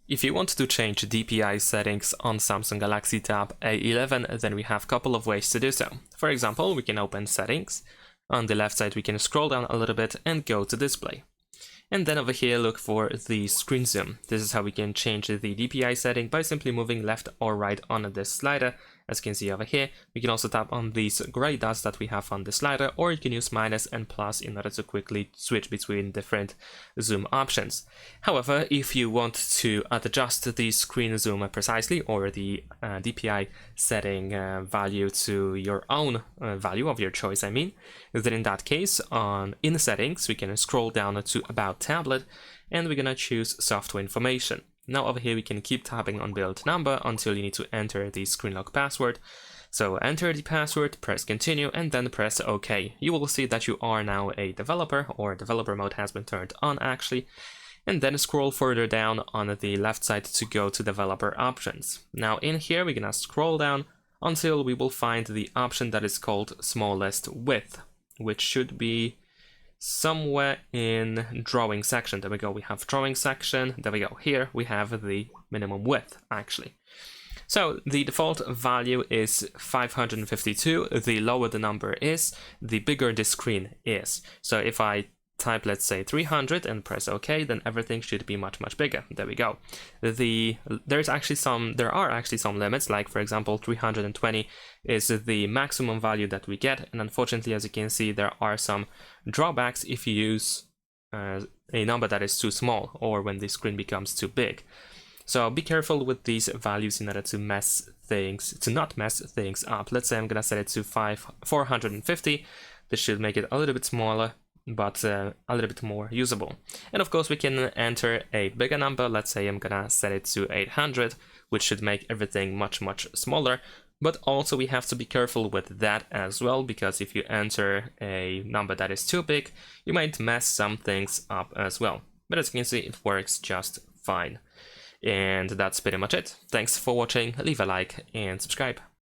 If you want to change DPI settings on Samsung Galaxy Tab A11, then we have a couple of ways to do so. For example, we can open Settings. On the left side, we can scroll down a little bit and go to Display. And then over here, look for the screen zoom. This is how we can change the DPI setting by simply moving left or right on this slider. As you can see over here, we can also tap on these gray dots that we have on the slider, or you can use minus and plus in order to quickly switch between different zoom options. However, if you want to adjust the screen zoom precisely, or the DPI setting value to your own value of your choice, then in that case, in settings, we can scroll down to About Tablet, and we're gonna choose Software Information. Now over here we can keep tapping on build number until you need to enter the screen lock password. So enter the password, press continue, and then press OK. You will see that you are now a developer, or developer mode has been turned on actually. And then scroll further down on the left side to go to developer options. Now in here we're gonna scroll down until we will find the option that is called smallest width, which should be somewhere in drawing section. There we go, we have drawing section, there we go, here we have the minimum width actually. So the default value is 552, the lower the number is, the bigger the screen is. So if I type, let's say 300 and press OK, then everything should be much bigger. There we go. There are actually some limits, like for example 320 is the maximum value that we get, and unfortunately, as you can see, there are some drawbacks if you use a number that is too small, or when the screen becomes too big. So be careful with these values in order to not mess things up. Let's say I'm gonna set it to 450. This should make it a little bit smaller, but a little bit more usable. And of course we can enter a bigger number. Let's say I'm gonna set it to 800, which should make everything much smaller. But also we have to be careful with that as well, because if you enter a number that is too big, you might mess some things up as well. But as you can see, it works just fine. And that's pretty much it. Thanks for watching, leave a like and subscribe.